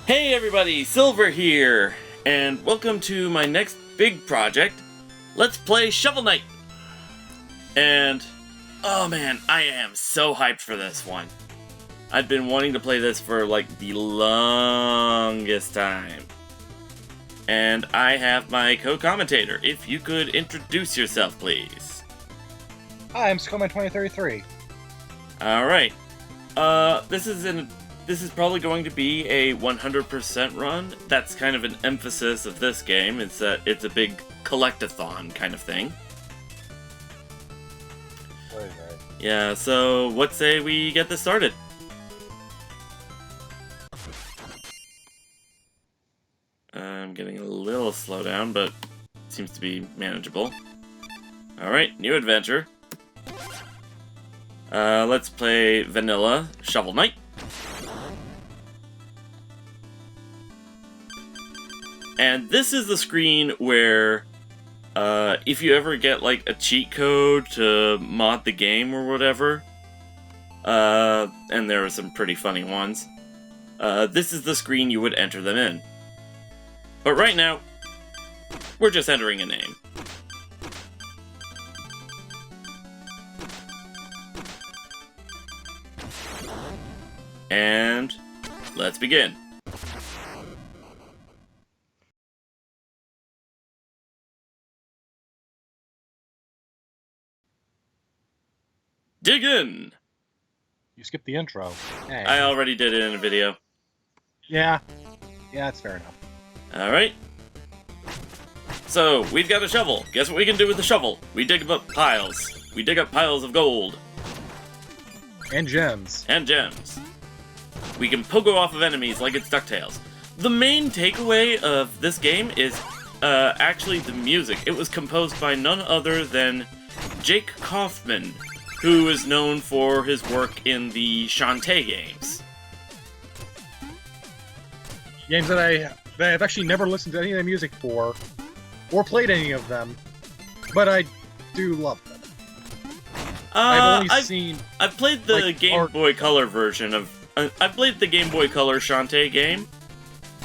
Hey everybody, Silver here, and welcome to my next big project. Let's play Shovel Knight. And, oh man, I am so hyped for this one. I've been wanting to play this for like the longest time. And I have my co-commentator. If you could introduce yourself, please. Hi, I'm Skullman2033. Alright. This is probably going to be a 100% run. That's kind of an emphasis of this game, is that it's a big collectathon kind of thing. Right. Yeah, so what say we get this started? I'm getting a little slow down, but it seems to be manageable. Alright, new adventure. Let's play Vanilla Shovel Knight. And this is the screen where, if you ever get like a cheat code to mod the game or whatever, and there are some pretty funny ones, this is the screen you would enter them in. But right now, we're just entering a name. And let's begin. Dig in! You skipped the intro. Hey. I already did it in a video. Yeah, that's fair enough. Alright. So, we've got a shovel. Guess what we can do with the shovel? We dig up piles. We dig up piles of gold. And gems. And gems. We can pogo off of enemies like it's DuckTales. The main takeaway of this game is actually the music. It was composed by none other than Jake Kaufman, who is known for his work in the Shantae games. Games that I've actually never listened to any of the music for, or played any of them, but I do love them. I've played the like, Game Boy Color version of... I played the Game Boy Color Shantae game.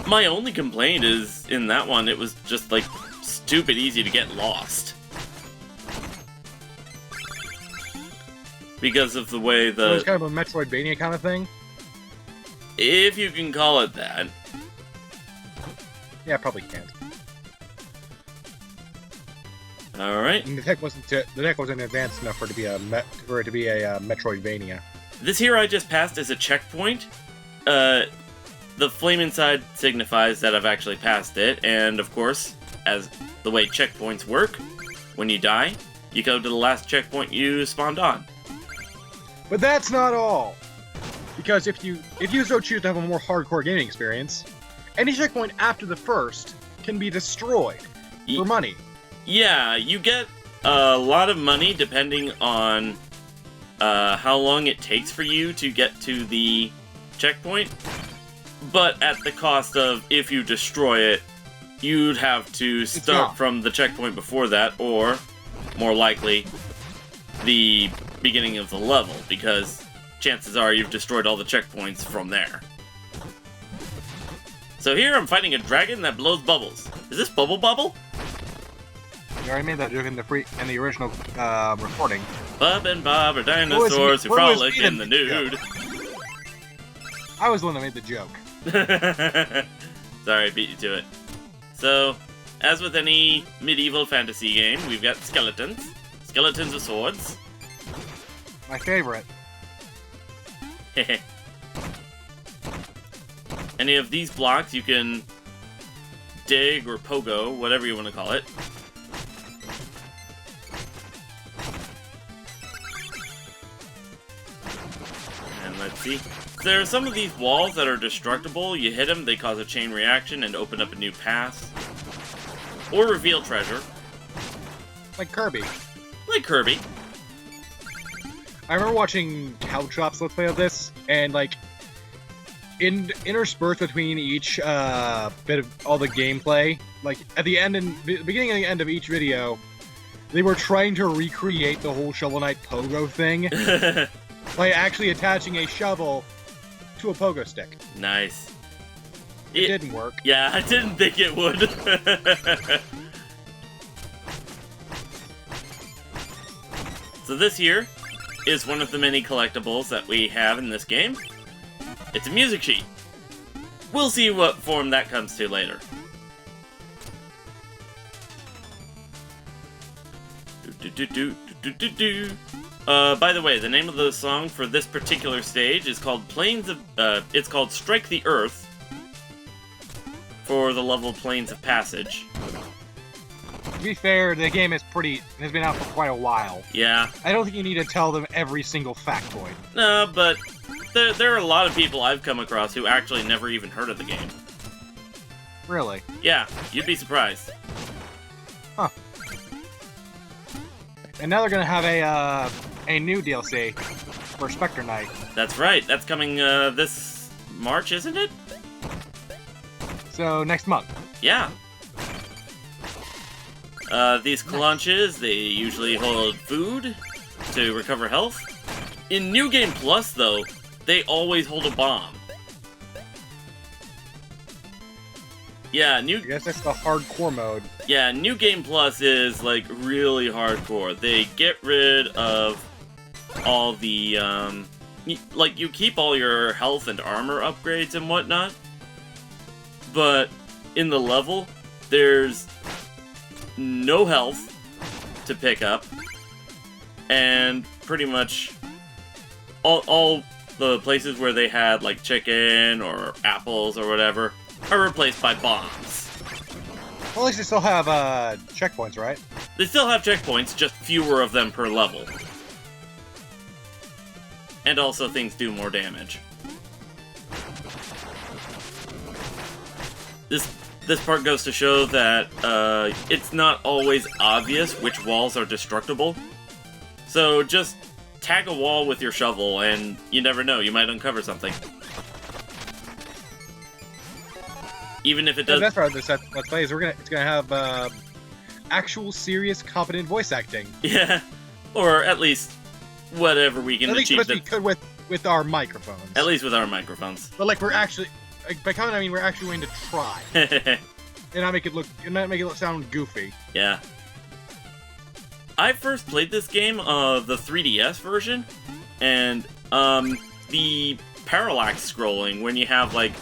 My only complaint is, in that one, it was just, like, stupid easy to get lost. Because of the way the... So it's kind of a Metroidvania kind of thing? If you can call it that. Yeah, probably can't. Alright. The tech wasn't advanced enough for it to be a Metroidvania. This here I just passed as a checkpoint. The flame inside signifies that I've actually passed it, and of course, as the way checkpoints work, when you die, you go to the last checkpoint you spawned on. But that's not all! Because if you so choose to have a more hardcore gaming experience, any checkpoint after the first can be destroyed for money. Yeah, you get a lot of money depending on how long it takes for you to get to the checkpoint, but at the cost of, if you destroy it, you'd have to start from the checkpoint before that, or, more likely, the beginning of the level, because chances are you've destroyed all the checkpoints from there. So here I'm fighting a dragon that blows bubbles. Is this Bubble Bubble? You already made that joke in the original recording. Bub and Bob are dinosaurs who frolic in the nude. I was the one that made the joke. Sorry, I beat you to it. So, as with any medieval fantasy game, we've got skeletons. Skeletons with swords. My favorite. Any of these blocks you can dig or pogo, whatever you want to call it. And let's see. There are some of these walls that are destructible. You hit them, they cause a chain reaction and open up a new path. Or reveal treasure. Like Kirby. Like Kirby. I remember watching Couchop's Let's Play of this, and like, interspersed between each bit of all the gameplay, like at the end and the beginning and the end of each video, they were trying to recreate the whole Shovel Knight pogo thing by actually attaching a shovel to a pogo stick. Nice. It didn't work. Yeah, I didn't think it would. So this here is one of the many collectibles that we have in this game. It's a music sheet. We'll see what form that comes to later. By the way, the name of the song for this particular stage is called it's called Strike the Earth for the level Plains of Passage. To be fair, the game has been out for quite a while. Yeah. I don't think you need to tell them every single factoid. No, but there are a lot of people I've come across who actually never even heard of the game. Really? Yeah, you'd be surprised. Huh. And now they're gonna have a new DLC for Spectre Knight. That's right. That's coming this March, isn't it? So next month. Yeah. These clunches, they usually hold food to recover health. In New Game Plus, though, they always hold a bomb. Yeah, I guess that's the hardcore mode. Yeah, New Game Plus is, like, really hardcore. They get rid of all the, like, you keep all your health and armor upgrades and whatnot, but in the level, there's no health to pick up, and pretty much all the places where they had, like, chicken or apples or whatever are replaced by bombs. Well, at least they still have checkpoints, right? They still have checkpoints, just fewer of them per level. And also things do more damage. This part goes to show that it's not always obvious which walls are destructible. So just tag a wall with your shovel and you never know, you might uncover something. Even if it does... That's part of this Let's Play is it's gonna have actual, serious, competent voice acting. Yeah, or at least whatever we can achieve. At least we could with our microphones. At least with our microphones. But like we're actually, by coming I mean we're actually going to try, and not make it sound goofy. Yeah. I first played this game, the 3DS version, and the parallax scrolling when you have like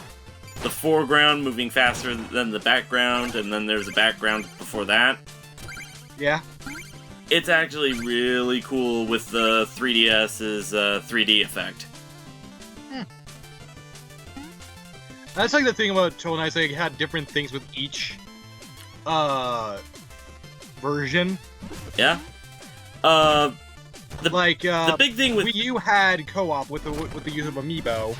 the foreground moving faster than the background, and then there's a background before that. Yeah. It's actually really cool with the 3DS's 3D effect. That's like the thing about Shovel Knight, like it had different things with each version. Yeah. The big thing with Wii U had co-op with the use of Amiibo.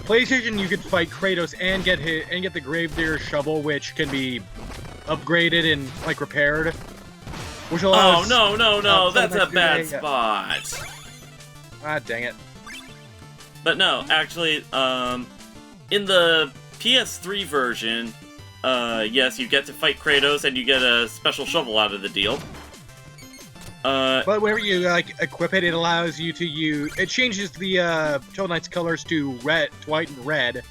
PlayStation, you could fight Kratos and get the Gravedigger shovel, which can be upgraded and like repaired. Which allows, no, that's a bad spot. Ah, dang it. But no, actually, in the PS3 version, yes, you get to fight Kratos and you get a special shovel out of the deal. But whenever you equip it, it allows you to use. It changes the Shovel Knight's colors to white, and red,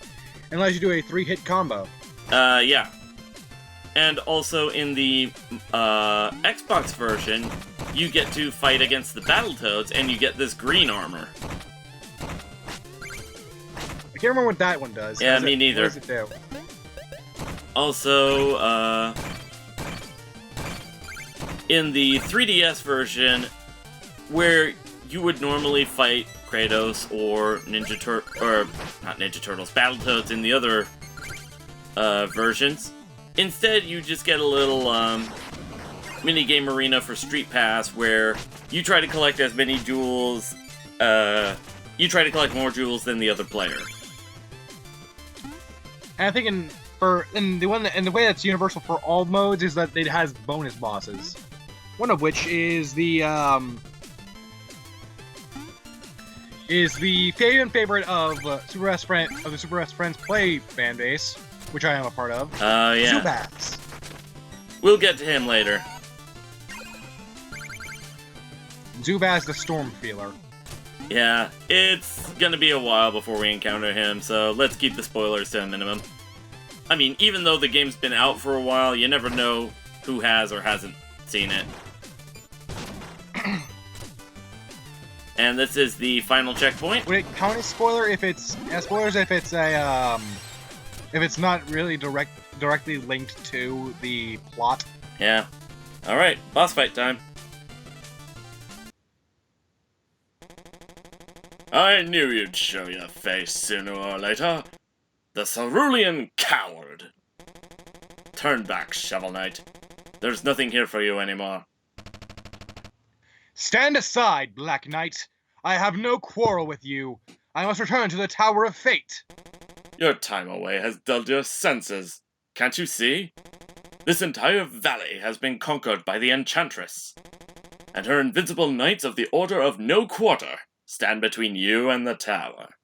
and allows you to do a 3-hit combo. Yeah. And also in the Xbox version, you get to fight against the Battletoads, and you get this green armor. I can't remember what that one does. Yeah, me neither. What does it do? Also, in the 3DS version, where you would normally fight Kratos or not Ninja Turtles, Battletoads in the other versions, instead you just get a little minigame arena for Street Pass where you try to collect as many jewels, you try to collect more jewels than the other player. And I think the way that's universal for all modes is that it has bonus bosses. One of which is the favorite of the Super Best Friends Play fan base, which I am a part of. Yeah. Zubaz. We'll get to him later. Zubaz the Storm Feeler. Yeah, it's gonna be a while before we encounter him, so let's keep the spoilers to a minimum. I mean, even though the game's been out for a while, you never know who has or hasn't seen it. And this is the final checkpoint. Would it count as spoiler if it's spoilers if it's a if it's not really directly linked to the plot? Yeah. All right, boss fight time. I knew you'd show your face sooner or later. The Cerulean Coward. Turn back, Shovel Knight. There's nothing here for you anymore. Stand aside, Black Knight. I have no quarrel with you. I must return to the Tower of Fate. Your time away has dulled your senses. Can't you see? This entire valley has been conquered by the Enchantress. And her invincible knights of the Order of No Quarter stand between you and the tower.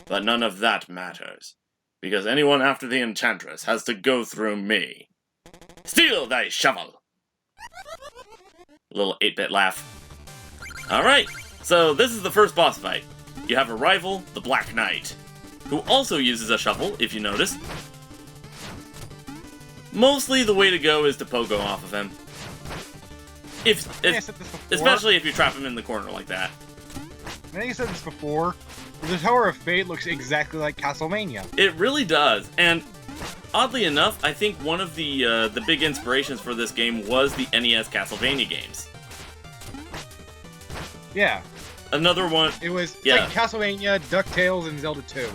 But none of that matters, because anyone after the Enchantress has to go through me. Steal thy shovel! Little 8-bit laugh. Alright, so this is the first boss fight. You have a rival, the Black Knight, who also uses a shovel, if you notice. Mostly the way to go is to pogo off of him. Especially if you trap him in the corner like that. I think I said this before. The Tower of Fate looks exactly like Castlevania. It really does, and oddly enough, I think one of the big inspirations for this game was the NES Castlevania games. Yeah. Another one. It was like Castlevania, DuckTales, and Zelda 2.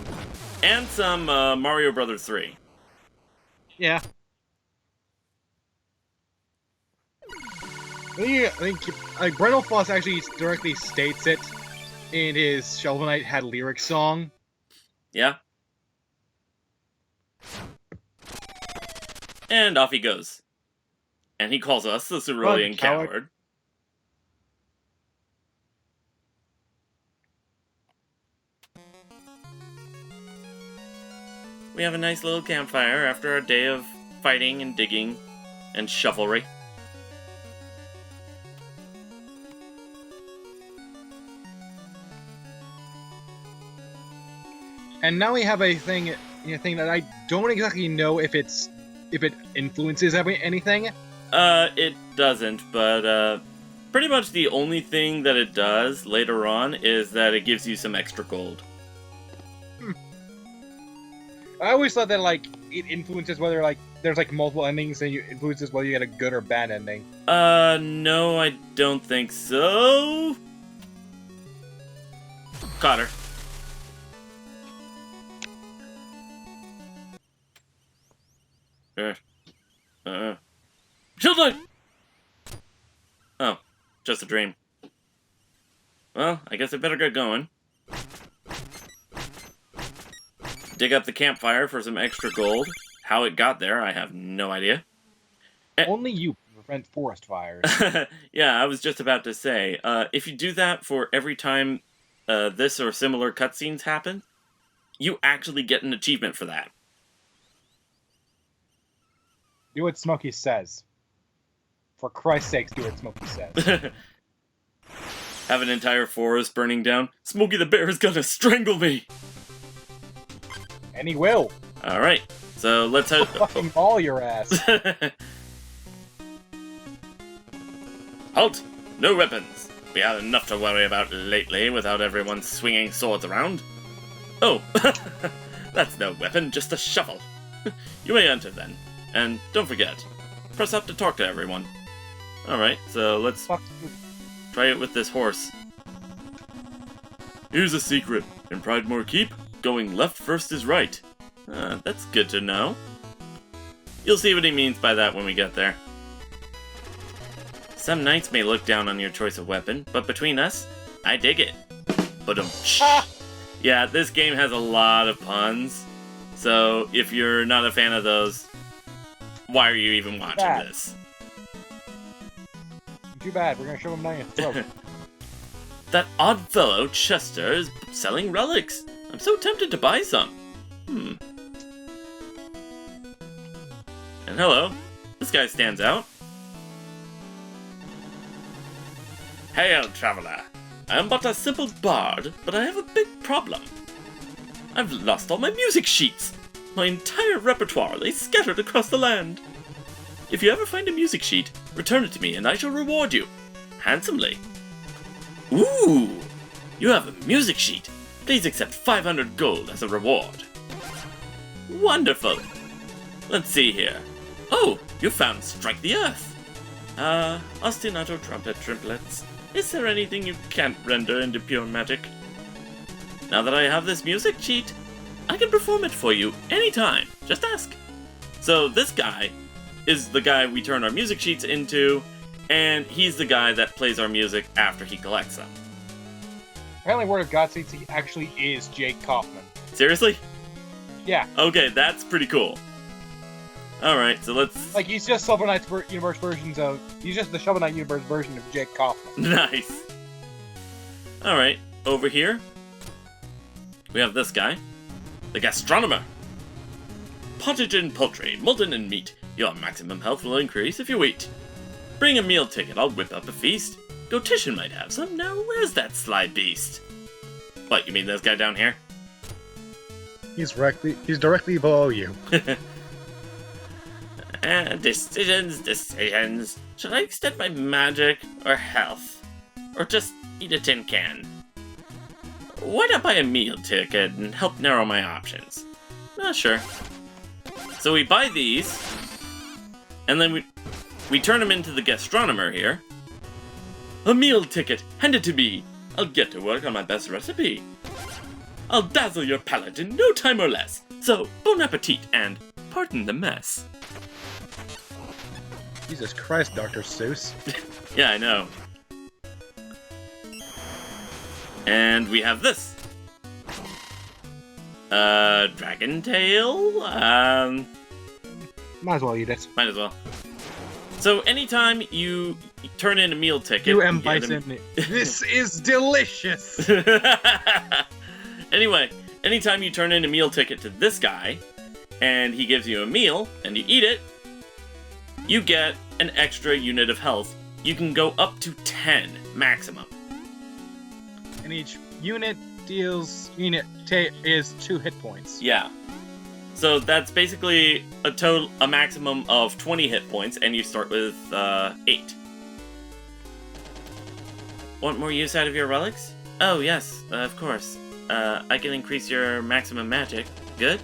And some Mario Brothers 3. Yeah. I think like Brendel Foss actually directly states it in his Shovel Knight had lyrics song. Yeah. And off he goes. And he calls us the Cerulean Coward. We have a nice little campfire after a day of fighting and digging and chivalry. And now we have a thing that I don't exactly know if it influences anything. It doesn't, but pretty much the only thing that it does later on is that it gives you some extra gold. I always thought that like it influences whether like there's like multiple endings and it influences whether you get a good or bad ending. No, I don't think so. Caught her. Children! Oh, just a dream. Well, I guess I better get going. Dig up the campfire for some extra gold. How it got there, I have no idea. Only you can prevent forest fires. Yeah, I was just about to say, if you do that for every time this or similar cutscenes happen, you actually get an achievement for that. Do what Smokey says. For Christ's sakes, do what Smokey says. Have an entire forest burning down. Smokey the Bear is gonna strangle me! And he will. Alright, so let's head... fucking maul your ass. Halt! No weapons! We had enough to worry about lately without everyone swinging swords around. Oh, that's no weapon, just a shovel. You may enter then. And don't forget, press up to talk to everyone. Alright, so let's try it with this horse. Here's a secret. In Pridemore Keep, going left first is right. That's good to know. You'll see what he means by that when we get there. Some knights may look down on your choice of weapon, but between us, I dig it. Yeah, this game has a lot of puns, so if you're not a fan of those, why are you even watching this? Too bad, we're gonna show him down your throat. That odd fellow, Chester, is selling relics. I'm so tempted to buy some. And hello, this guy stands out. Hail, traveler. I am but a simple bard, but I have a big problem. I've lost all my music sheets. My entire repertoire lay scattered across the land. If you ever find a music sheet, return it to me and I shall reward you. Handsomely. Ooh! You have a music sheet. Please accept 500 gold as a reward. Wonderful. Let's see here. Oh, you found Strike the Earth. Ostinato trumpet triplets. Is there anything you can't render into pure magic? Now that I have this music sheet, I can perform it for you anytime. Just ask. So this guy is the guy we turn our music sheets into, and he's the guy that plays our music after he collects them. Apparently, word of God states he actually is Jake Kaufman. Seriously? Yeah. Okay, that's pretty cool. Alright, so let's... Like, he's just Shovel Knight's universe versions of... He's just the Shovel Knight universe version of Jake Kaufman. Nice. Alright, over here, we have this guy. The Gastronomer. Pottage and poultry, mutton and meat. Your maximum health will increase if you eat. Bring a meal ticket, I'll whip up a feast. Gotition might have some. Now, where's that sly beast? What, you mean this guy down here? He's directly below you. Decisions. Should I extend my magic or health? Or just eat a tin can? Why not buy a meal ticket and help narrow my options? Not sure. So we buy these, and then we turn them into the Gastronomer here. A meal ticket! Hand it to me! I'll get to work on my best recipe. I'll dazzle your palate in no time or less. So, bon appetit and pardon the mess. Jesus Christ, Dr. Seuss. Yeah, I know. And we have this. Dragon tail? Might as well eat it. Might as well. So anytime you turn in a meal ticket... You M. Bison. This is delicious! Anyway, anytime you turn in a meal ticket to this guy, and he gives you a meal, and you eat it, you get an extra unit of health. You can go up to 10 maximum. And each unit is 2 hit points. Yeah. So that's basically a maximum of 20 hit points, and you start with 8. Want more use out of your relics? Oh yes, of course. I can increase your maximum magic. Good?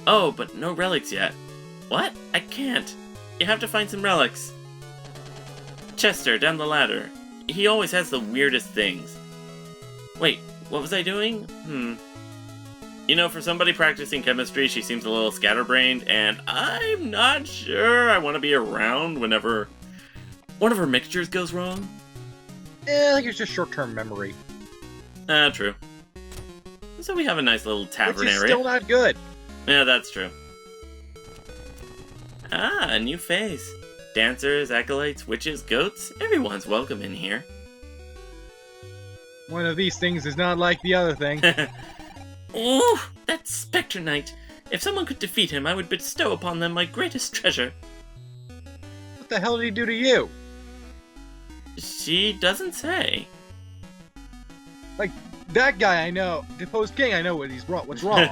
Oh, but no relics yet. What? I can't. You have to find some relics. Chester, down the ladder. He always has the weirdest things. Wait, what was I doing? You know, for somebody practicing chemistry, she seems a little scatterbrained, and I'm not sure I want to be around whenever one of her mixtures goes wrong. I think it's just short-term memory. True. So we have a nice little tavern Which is area. still not good. Yeah, that's true. Ah, a new face. Dancers, acolytes, witches, goats, everyone's welcome in here. One of these things is not like the other thing. Ooh, that Spectre Knight. If someone could defeat him, I would bestow upon them my greatest treasure. What the hell did he do to you? She doesn't say. Like, that guy I know, deposed king, I know what's wrong.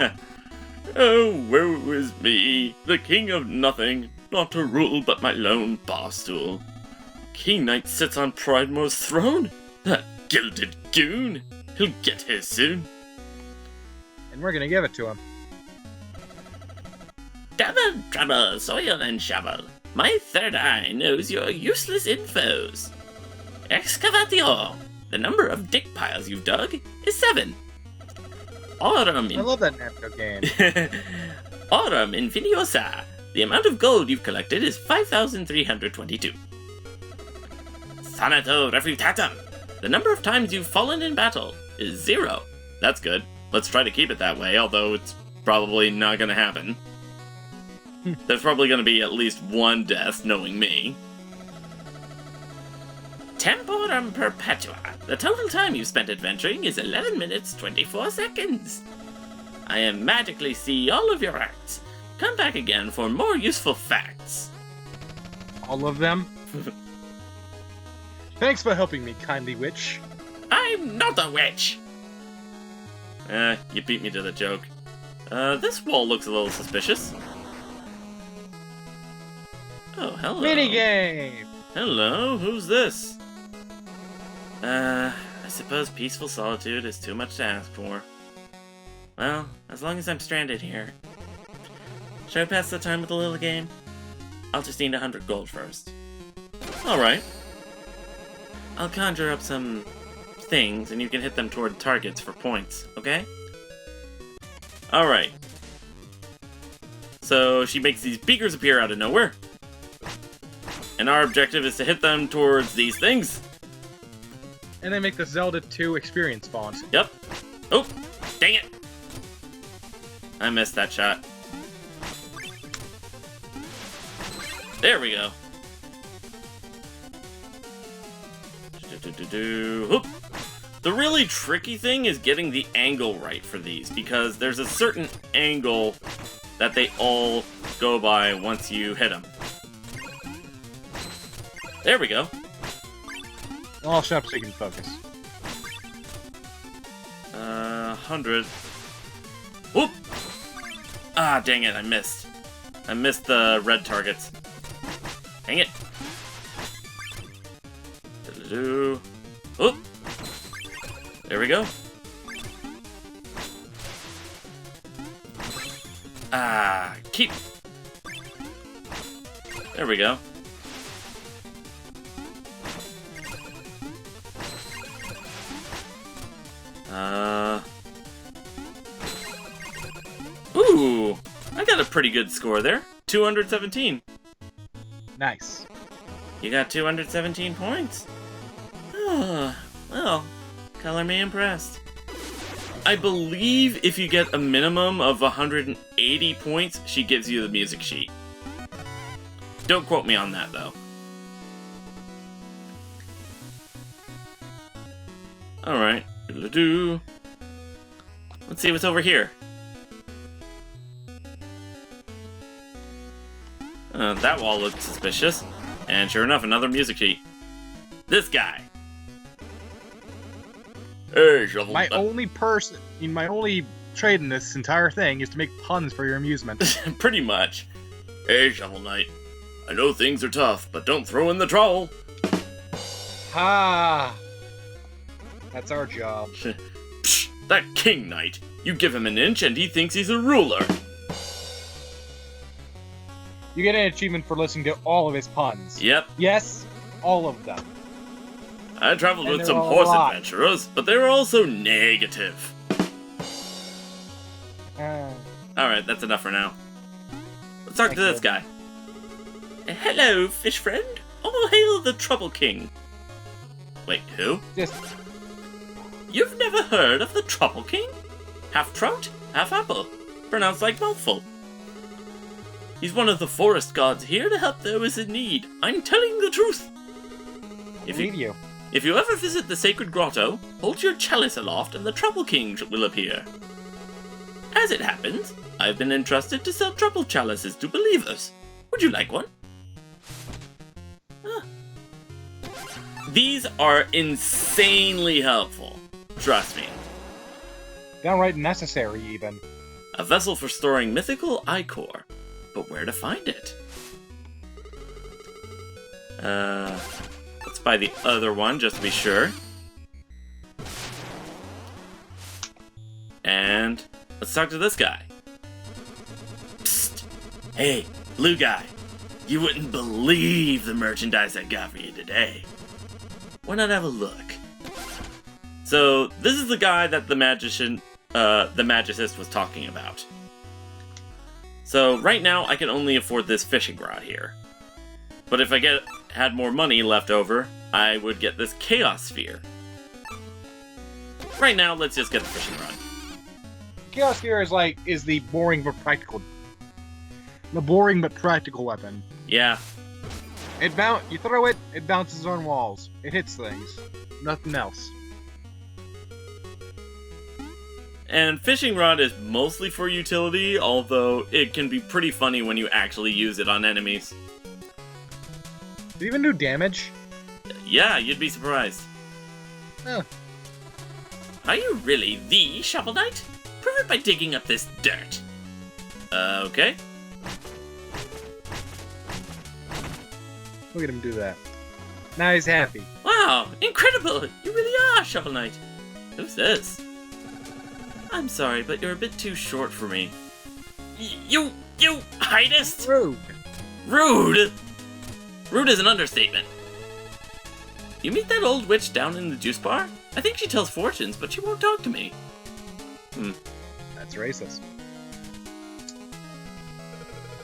Oh, woe is me, the king of nothing, not to rule but my lone bar stool. King Knight sits on Pridemoor's throne? That gilded goon! He'll get here soon. And we're gonna give it to him. Double trouble, soil and shovel. My third eye knows your useless infos. Excavatio. The number of dick piles you've dug is 7. Aurum I love that Namco game. Aurum Infiniosa. The amount of gold you've collected is 5,322. Thanato Refutatum. The number of times you've fallen in battle is 0. That's good. Let's try to keep it that way, although it's probably not gonna happen. There's probably gonna be at least one death, knowing me. Temporum Perpetua. The total time you've spent adventuring is 11 minutes, 24 seconds. I magically see all of your acts. Come back again for more useful facts. All of them? Thanks for helping me, kindly witch. I'm not a witch! You beat me to the joke. This wall looks a little suspicious. Oh, hello. Minigame! Hello, who's this? I suppose peaceful solitude is too much to ask for. Well, as long as I'm stranded here. Should I pass the time with a little game? I'll just need 100 gold first. Alright. I'll conjure up some things, and you can hit them toward targets for points, okay? Alright. So, she makes these beakers appear out of nowhere. And our objective is to hit them towards these things. And they make the Zelda 2 experience font. Yep. Oh, dang it! I missed that shot. There we go. Whoop. The really tricky thing is getting the angle right for these, because there's a certain angle that they all go by once you hit them. There we go. I'll shut up so you can focus. 100. Whoop! Ah, dang it, I missed. I missed the red targets. Dang it. Whoop! There we go. Ah, keep. There we go. Ooh, I got a pretty good score there. 217. Nice. You got 217 points. Oh, well, color me impressed. I believe if you get a minimum of 180 points, she gives you the music sheet. Don't quote me on that, though. Alright. Let's see what's over here. That wall looked suspicious. And sure enough, another music sheet. This guy. Hey, Shovel. My only trade in this entire thing is to make puns for your amusement. Pretty much. Hey, Shovel Knight. I know things are tough, but don't throw in the trowel. Ha! That's our job. Psh, that King Knight. You give him an inch and he thinks he's a ruler. You get an achievement for listening to all of his puns. Yep. Yes, all of them. I traveled And with there some were a horse lot. adventurers, but they were also negative. Alright, that's enough for now. Let's talk to this guy. Hello, fish friend. All hail the Trouble King. Wait, who? Just You've never heard of the Trouble King? Half trout, half apple. Pronounced like mouthful. He's one of the forest gods here to help those in need. I'm telling the truth. If you ever visit the sacred grotto, hold your chalice aloft and the Trouble King will appear. As it happens, I've been entrusted to sell trouble chalices to believers. Would you like one? These are insanely helpful. Trust me. downright necessary, even. A vessel for storing mythical ichor. But where to find it? Let's buy the other one just to be sure. And let's talk to this guy. Psst! Hey, blue guy. You wouldn't believe the merchandise I got for you today. Why not have a look? So, this is the guy that the magicist was talking about. So, right now, I can only afford this fishing rod here. But if I had more money left over, I would get this Chaos Sphere. Right now, let's just get the fishing rod. Chaos Sphere is the boring but practical weapon. Yeah. You throw it, it bounces on walls. It hits things. Nothing else. And fishing rod is mostly for utility, although it can be pretty funny when you actually use it on enemies. Does it even do damage? Yeah, you'd be surprised. Huh. Are you really the Shovel Knight? Prove it by digging up this dirt. Okay. Look at him do that. Now he's happy. Wow, incredible! You really are Shovel Knight. Who's this? I'm sorry, but you're a bit too short for me. You heightest? Rude. Rude? Rude is an understatement. You meet that old witch down in the juice bar? I think she tells fortunes, but she won't talk to me. That's racist.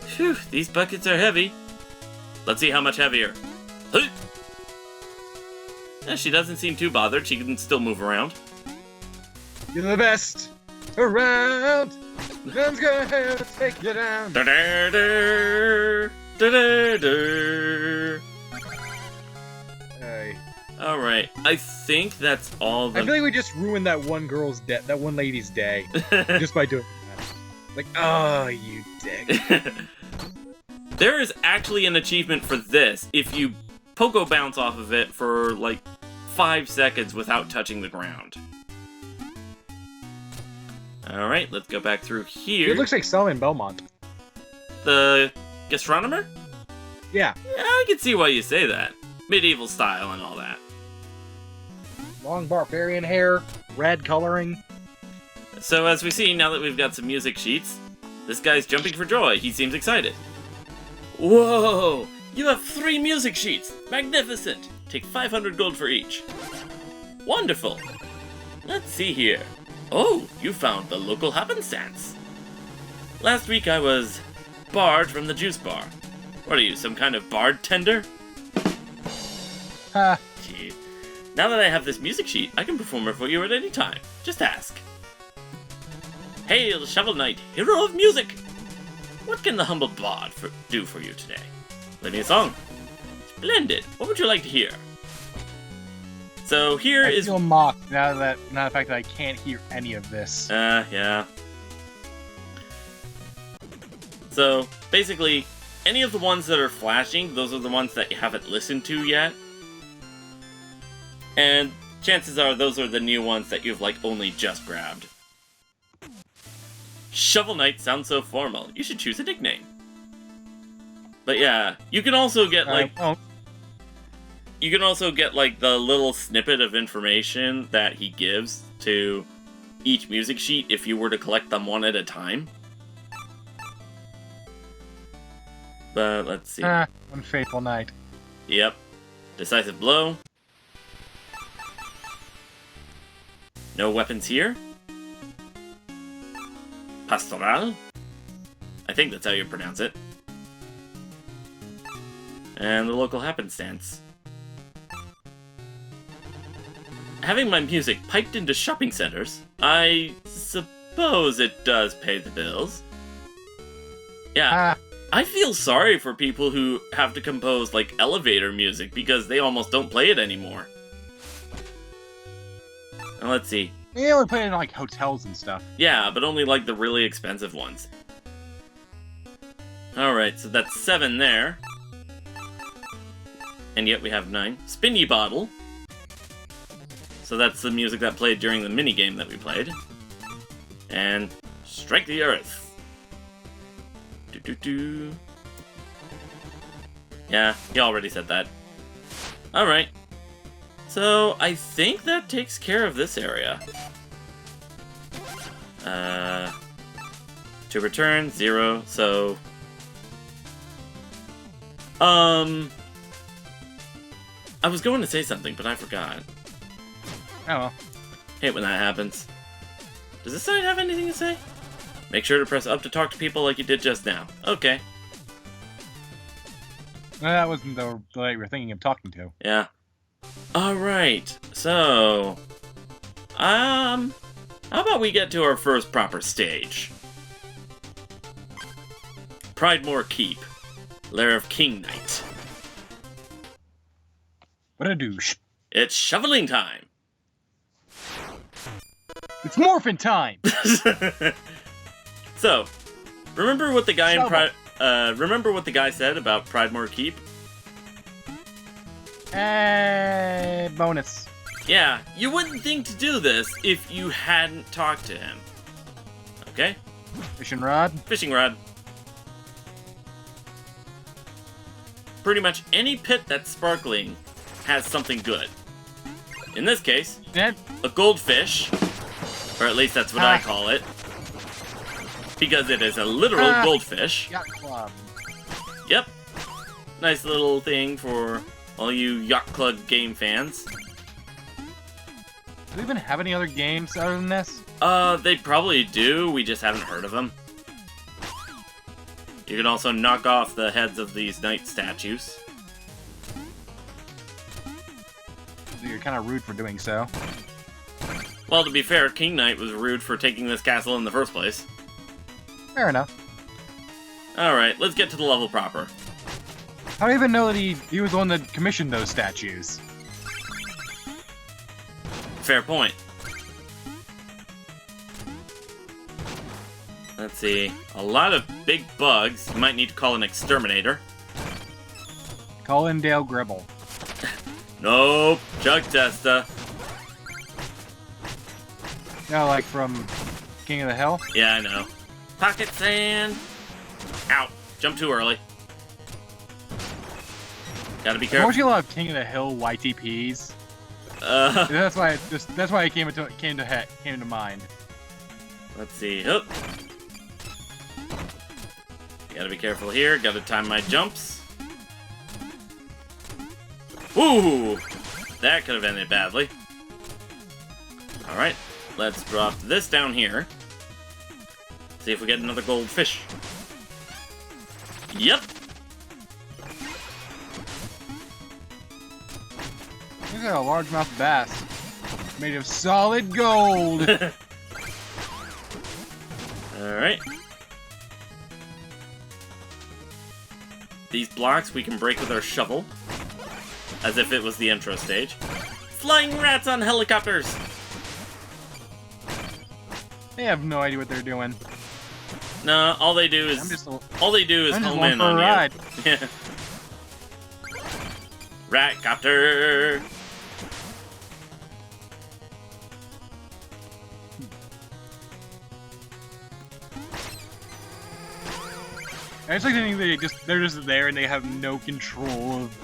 Phew, these buckets are heavy. Let's see how much heavier. Yeah, she doesn't seem too bothered. She can still move around. You're the best around. None's gonna take you down. Hey. Alright, I think that's all the... I feel like we just ruined that one girl's day, that one lady's day, just by doing that. Like, oh, you dick. There is actually an achievement for this if you pogo bounce off of it for like 5 seconds without touching the ground. Alright, let's go back through here. It looks like Selma in Belmont. The gastronomer? Yeah. Yeah, I can see why you say that. Medieval style and all that. Long barbarian hair, red coloring. So as we see, now that we've got some music sheets, this guy's jumping for joy. He seems excited. Whoa! You have 3 music sheets! Magnificent! Take 500 gold for each. Wonderful! Let's see here. Oh, you found the local happenstance. Last week I was barred from the juice bar. What are you, some kind of bartender? Ha. Gee. Now that I have this music sheet, I can perform it for you at any time. Just ask. Hail, Shovel Knight, hero of music! What can the humble bard do for you today? Play me a song. Splendid. What would you like to hear? So here I is... feel mocked now the fact that I can't hear any of this. Yeah. So, basically, any of the ones that are flashing, those are the ones that you haven't listened to yet. And chances are those are the new ones that you've, like, only just grabbed. Shovel Knight sounds so formal. You should choose a nickname. But yeah, you can also get, like... You can also get, like, the little snippet of information that he gives to each music sheet if you were to collect them one at a time. But, let's see. Unfaithful Knight. Yep. Decisive blow. No weapons here. Pastoral. I think that's how you pronounce it. And the local happenstance. Having my music piped into shopping centers, I suppose it does pay the bills. Yeah, I feel sorry for people who have to compose, like, elevator music because they almost don't play it anymore. Now, let's see. They only play it in, like, hotels and stuff. Yeah, but only, like, the really expensive ones. Alright, so that's 7 there. And yet we have 9. Spinny Bottle. So that's the music that played during the minigame that we played. And Strike the Earth. Do-do-do. Yeah, he already said that. Alright. So, I think that takes care of this area. To return, 0, so... I was going to say something, but I forgot. Oh well. Hate when that happens. Does this side have anything to say? Make sure to press up to talk to people like you did just now. Okay. No, that wasn't the way we were thinking of talking to. Yeah. Alright, so... how about we get to our first proper stage? Pridemore Keep. Lair of King Knight. What a douche. It's shoveling time! It's morphin' time! So, remember what the guy Shovel. remember what the guy said about Pridemore Keep? Bonus. Yeah, you wouldn't think to do this if you hadn't talked to him. Okay. Fishing rod. Fishing rod. Pretty much any pit that's sparkling has something good. In this case, a goldfish, or at least that's what I call it, because it is a literal goldfish. Yacht club. Yep. Nice little thing for all you Yacht Club game fans. Do they even have any other games other than this? They probably do, we just haven't heard of them. You can also knock off the heads of these knight statues. You're kind of rude for doing so. Well, to be fair, King Knight was rude for taking this castle in the first place. Fair enough. Alright, let's get to the level proper. How do you even know that he was the one that commissioned those statues? Fair point. Let's see. A lot of big bugs. You might need to call an exterminator. Call in Dale Gribble. Nope. Jug Testa. No, like from King of the Hill? Yeah, I know. Pocket sand. Ow. Jump too early. Gotta be I'm careful. watching a lot of King of the Hill YTPs. That's why it came to mind. Let's see. Oop. Gotta be careful here. Gotta time my jumps. Ooh! That could have ended badly. Alright. Let's drop this down here. See if we get another goldfish. Yep. Look at a largemouth bass. Made of solid gold! Alright. These blocks we can break with our shovel. As if it was the intro stage. Flying rats on helicopters! They have no idea what they're doing. No, all they do is home in on ride. you. Yeah. Ratcopter! I just like to think they're just there and they have no control of.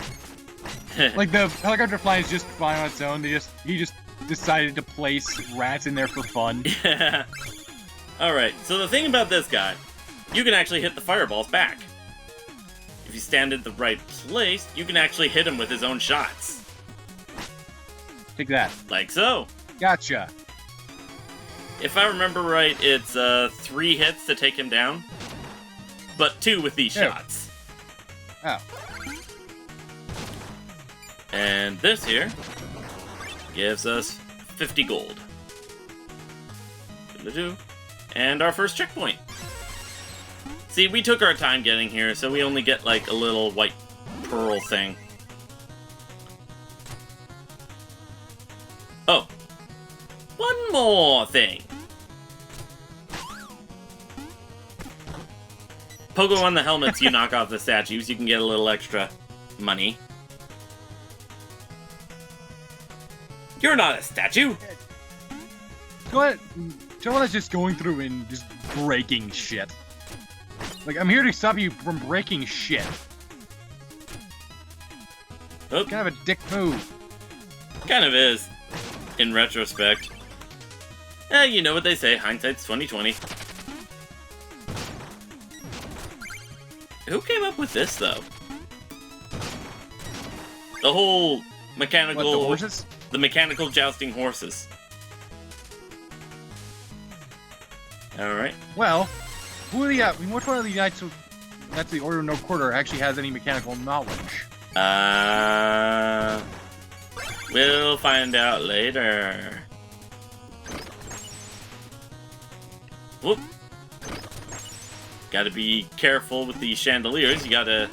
Like the helicopter flies just fine on its own. He just decided to place rats in there for fun. Yeah. Alright, so the thing about this guy, you can actually hit the fireballs back. If you stand in the right place, you can actually hit him with his own shots. Take that. Like so. Gotcha. If I remember right, it's 3 hits to take him down, but 2 with these shots. Oh. And this here gives us 50 gold. And our first checkpoint. See, we took our time getting here, so we only get like a little white pearl thing. Oh. One more thing. Pogo on the helmets, you knock off the statues, you can get a little extra money. You're not a statue! Someone is just going through and just breaking shit. Like, I'm here to stop you from breaking shit. Oh. Kind of a dick move. Kind of is, in retrospect. You know what they say, hindsight's 20/20. Who came up with this, though? The whole mechanical... What, the horses? The mechanical jousting horses. Alright. Well, which one of the Knights of the Order of No Quarter actually has any mechanical knowledge? We'll find out later. Whoop. Gotta be careful with these chandeliers. You gotta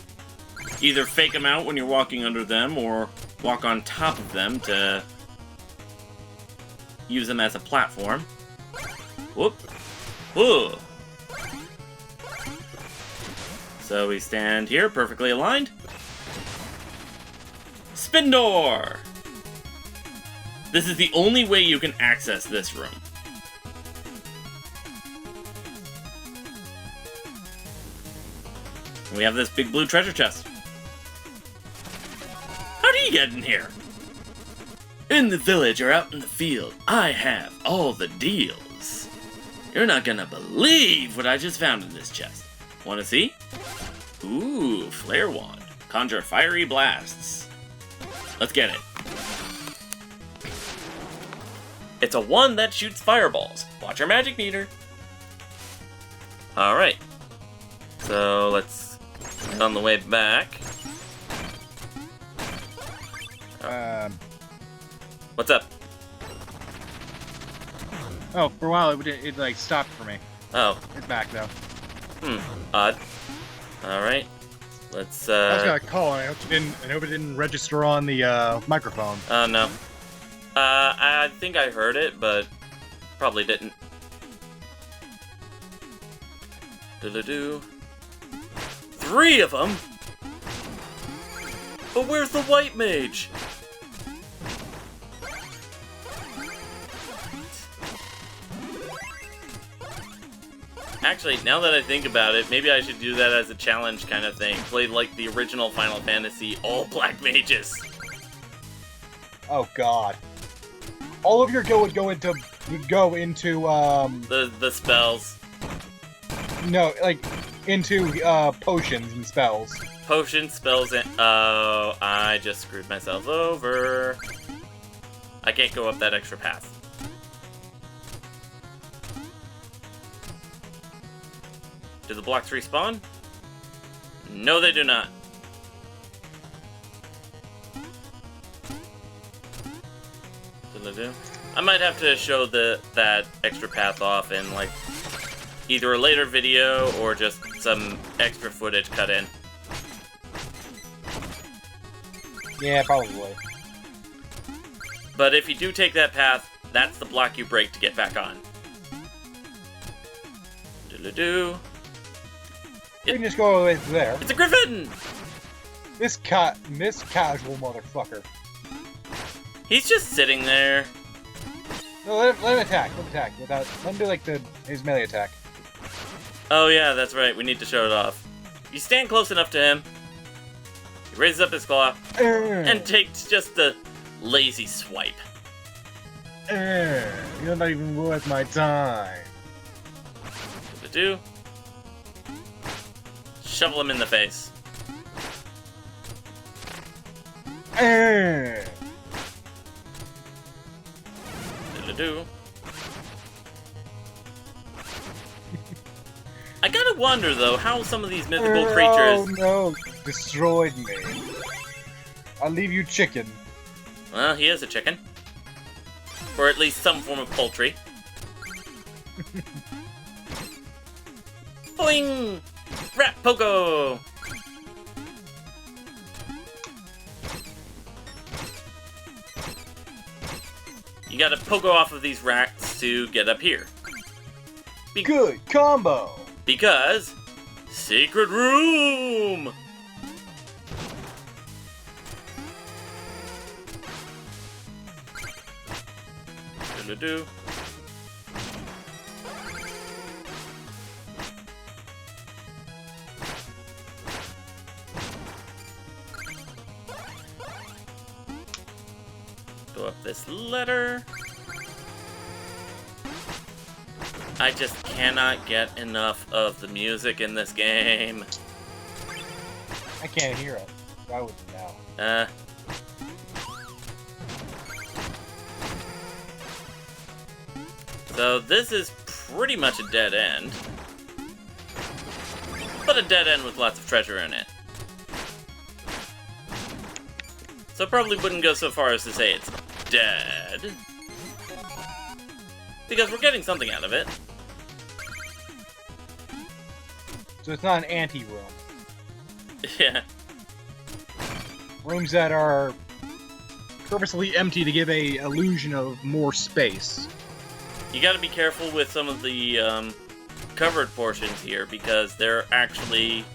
either fake them out when you're walking under them or walk on top of them to use them as a platform. Whoop. Whoa. So we stand here, perfectly aligned. Spin door! This is the only way you can access this room. We have this big blue treasure chest. How do you get in here? In the village or out in the field, I have all the deals. You're not gonna believe what I just found in this chest. Wanna see? Ooh, flare wand. Conjure fiery blasts. Let's get it. It's a wand that shoots fireballs. Watch your magic meter. Alright. So let's get on the way back. What's up? Oh, for a while it like stopped for me. Oh. It's back though. Odd. Alright. Let's I just got a call and I hope it didn't register on the microphone. Oh no. I think I heard it, but probably didn't. Do-do-do. 3 of them? But where's the white mage? Actually, now that I think about it, maybe I should do that as a challenge kind of thing. Play like the original Final Fantasy, all black mages. Oh god. All of your go would go into the spells. No, like into potions and spells. Potions, spells, and oh, I just screwed myself over. I can't go up that extra path. Do the blocks respawn? No, they do not. I might have to show that extra path off in like either a later video or just some extra footage cut in. Yeah, probably. But if you do take that path, that's the block you break to get back on. Do-do-do. You can just go over there. It's a griffin! This casual motherfucker. He's just sitting there. No, let him attack. Let him do like his melee attack. Oh yeah, that's right. We need to show it off. You stand close enough to him. He raises up his claw and takes just a lazy swipe. You're not even worth my time. Do. Shovel him in the face. Do. I gotta wonder though how some of these mythical creatures. Oh no! Destroyed me. I'll leave you chicken. Well, he is a chicken, or at least some form of poultry. Boing! Rat Pogo! You gotta pogo off of these rats to get up here. Good combo! Because... Secret Room! Do-do-do. Go up this ladder. I just cannot get enough of the music in this game. I can't hear it. I wouldn't know. So this is pretty much a dead end. But a dead end with lots of treasure in it. So probably wouldn't go so far as to say it's dead. Because we're getting something out of it. So it's not an anti-room. Yeah. Rooms that are purposely empty to give a illusion of more space. You gotta be careful with some of the covered portions here, because there are actually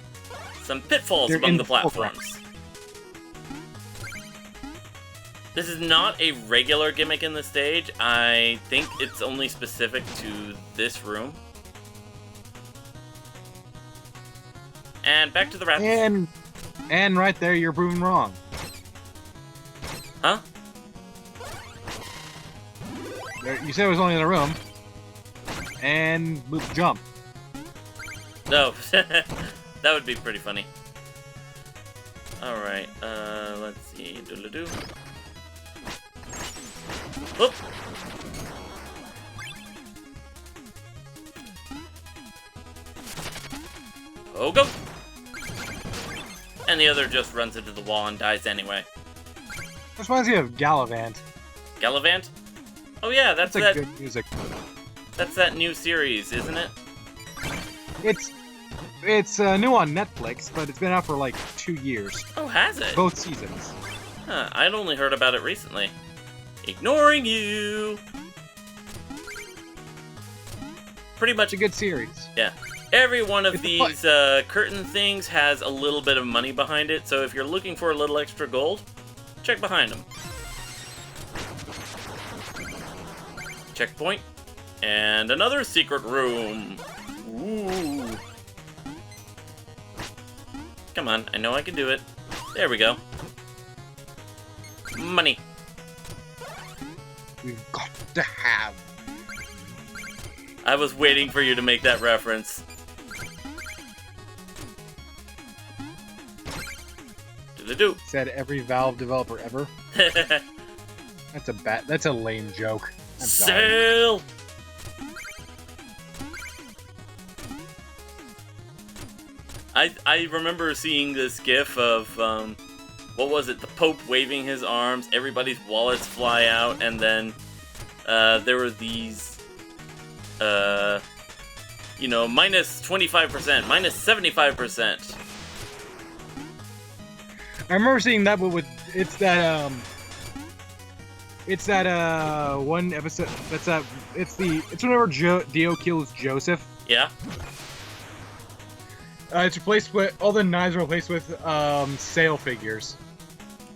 some pitfalls among the platforms. This is not a regular gimmick in the stage. I think it's only specific to this room. And back to the rats. And right there, you're proven wrong. Huh? You said it was only in a room. And jump. No, that would be pretty funny. Alright, let's see. Doodle-doo. Whoop! Oh, go! And the other just runs into the wall and dies anyway. This reminds me of Gallivant. Gallivant? Oh yeah, that's that. Good music. That's that new series, isn't it? It's new on Netflix, but it's been out for like 2 years. Oh, has it? Both seasons. Huh, I'd only heard about it recently. Ignoring you. Pretty much It's a good series. Yeah. Every one of these curtain things has a little bit of money behind it, so if you're looking for a little extra gold, check behind them. Checkpoint. And another secret room. Ooh. Come on, I know I can do it. There we go. Money. We've got to have. I was waiting for you to make that reference. Do-do-do. Said every Valve developer ever. That's a lame joke. I'm sorry. Sail! I remember seeing this gif of, what was it, the Pope waving his arms, everybody's wallets fly out, and then, there were these, you know, minus 25%, minus 75%. I remember seeing that, but it's that one episode. It's whenever Dio kills Joseph. Yeah. It's replaced with all the knives are replaced with sail figures.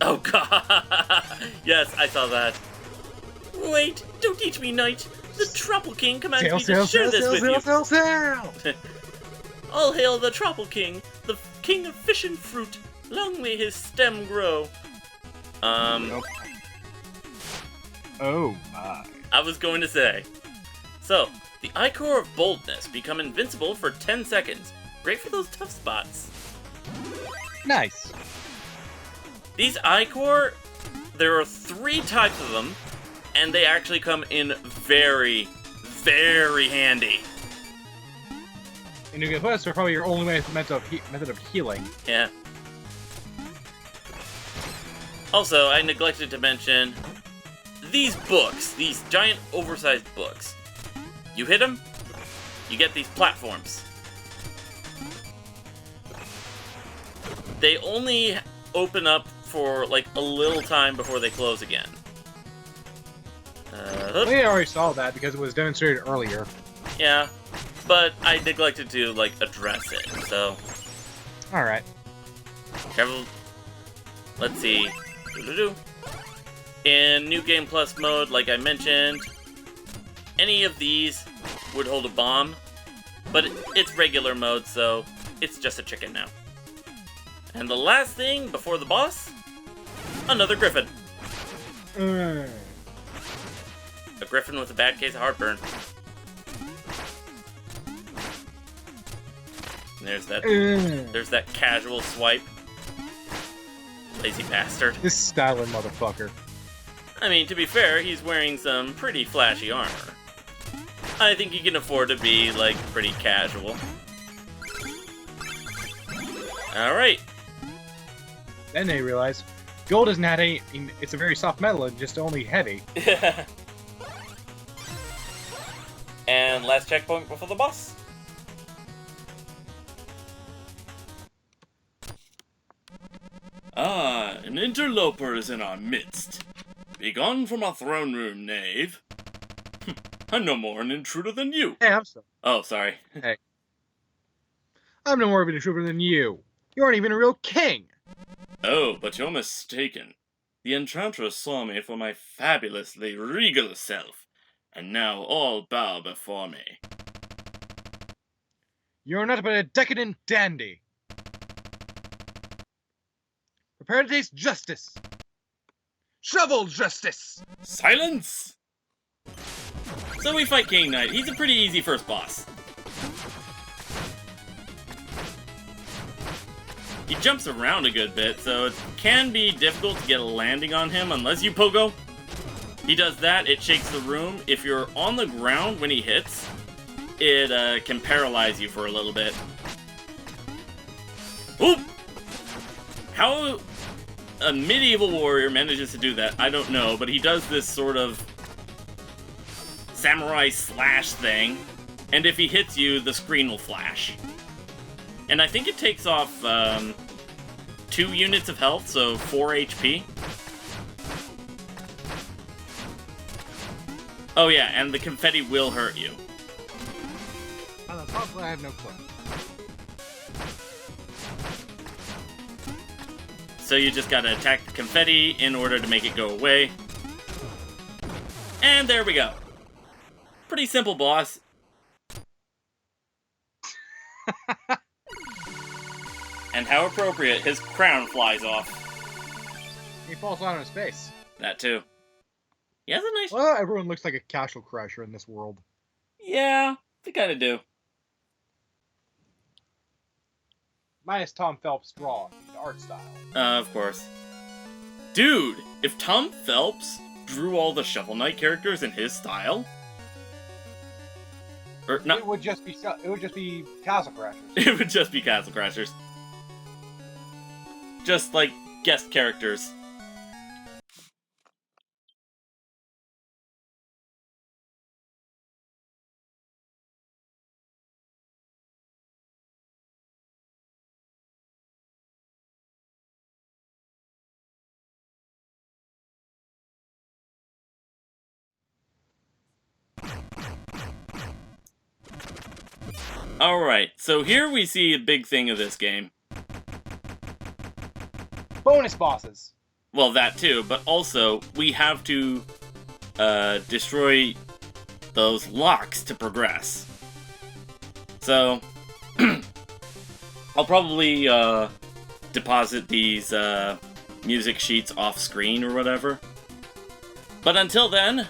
Oh god. Yes, I saw that. Wait, don't teach me, knight. The Tropical King commands me to share this with you. Sail. All hail the Tropical King, the king of fish and fruit. Long may his stem grow. Nope. Oh my. I was going to say. So, the Ichor of Boldness become invincible for 10 seconds. Great for those tough spots. Nice. These Ichor, there are 3 types of them, and they actually come in very, very handy. And you get plus are probably your only method of healing. Yeah. Also, I neglected to mention these books, these giant oversized books. You hit them, you get these platforms. They only open up for like a little time before they close again. We already saw that because it was demonstrated earlier. Yeah, but I neglected to like address it, so. Alright. Careful. Let's see. Doo-doo-doo. In New Game Plus mode, like I mentioned, any of these would hold a bomb, but it's regular mode, so it's just a chicken now. And the last thing before the boss, another griffin. A griffin with a bad case of heartburn. And there's that casual swipe. Lazy bastard. This styling motherfucker. I mean, to be fair, he's wearing some pretty flashy armor. I think he can afford to be, like, pretty casual. Alright. Then they realize gold isn't that it's a very soft metal and just only heavy. And last checkpoint before the boss. Ah, an interloper is in our midst. Begone from our throne room, knave. I'm no more an intruder than you. Hey, I'm sorry. Oh, sorry. Hey. I'm no more of an intruder than you. You aren't even a real king. Oh, but you're mistaken. The enchantress saw me for my fabulously regal self, and now all bow before me. You're not but a decadent dandy. Prepare to taste justice. Shovel justice. Silence! So we fight King Knight. He's a pretty easy first boss. He jumps around a good bit, so it can be difficult to get a landing on him unless you pogo. He does that, it shakes the room. If you're on the ground when he hits, it can paralyze you for a little bit. Oop! How a medieval warrior manages to do that, I don't know, but he does this sort of samurai slash thing, and if he hits you, the screen will flash. And I think it takes off 2 units of health, so 4 HP. Oh yeah, and the confetti will hurt you. Probably I have no clue. So you just gotta attack the confetti in order to make it go away. And there we go. Pretty simple boss. And how appropriate, his crown flies off. He falls out of space. That too. He has a nice... Well, everyone looks like a Castle Crasher in this world. Yeah, they kinda do. Minus Tom Phelps' draw, the art style. Of course. Dude, if Tom Phelps drew all the Shovel Knight characters in his style... Or, not... It would just be Castle Crashers. It would just be Castle Crashers. Just like guest characters. Alright, so here we see a big thing of this game. Bonus bosses. Well, that too, but also, we have to destroy those locks to progress. So, I'll probably deposit these music sheets off screen or whatever. But until then,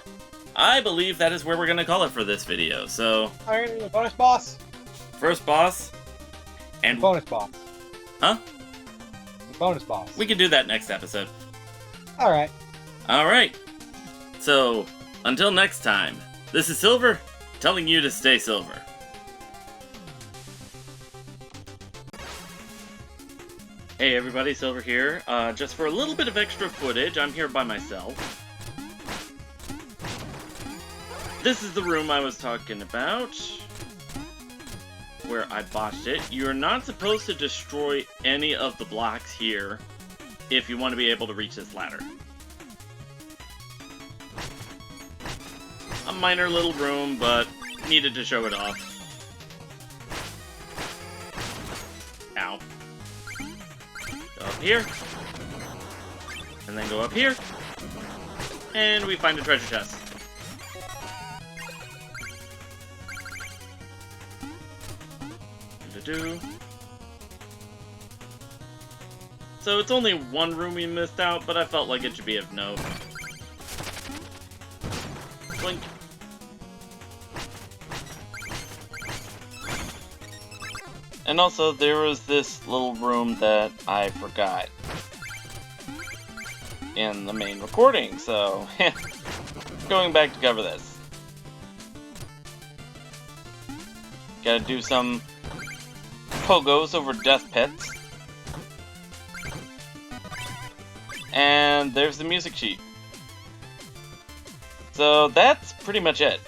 I believe that is where we're going to call it for this video. So, Alright, the bonus boss. First boss, and... Bonus boss. Huh? The bonus boss. We can do that next episode. Alright. Alright. So, until next time, this is Silver, telling you to stay silver. Hey everybody, Silver here. Just for a little bit of extra footage, I'm here by myself. This is the room I was talking about, where I botched it. You're not supposed to destroy any of the blocks here if you want to be able to reach this ladder. A minor little room, but needed to show it off. Ow. Go up here. And then go up here. And we find a treasure chest. So it's only one room we missed out, but I felt like it should be of note. Blink. And also, there was this little room that I forgot in the main recording, so going back to cover this. Gotta do some pogos over death pits. And there's the music sheet. So that's pretty much it.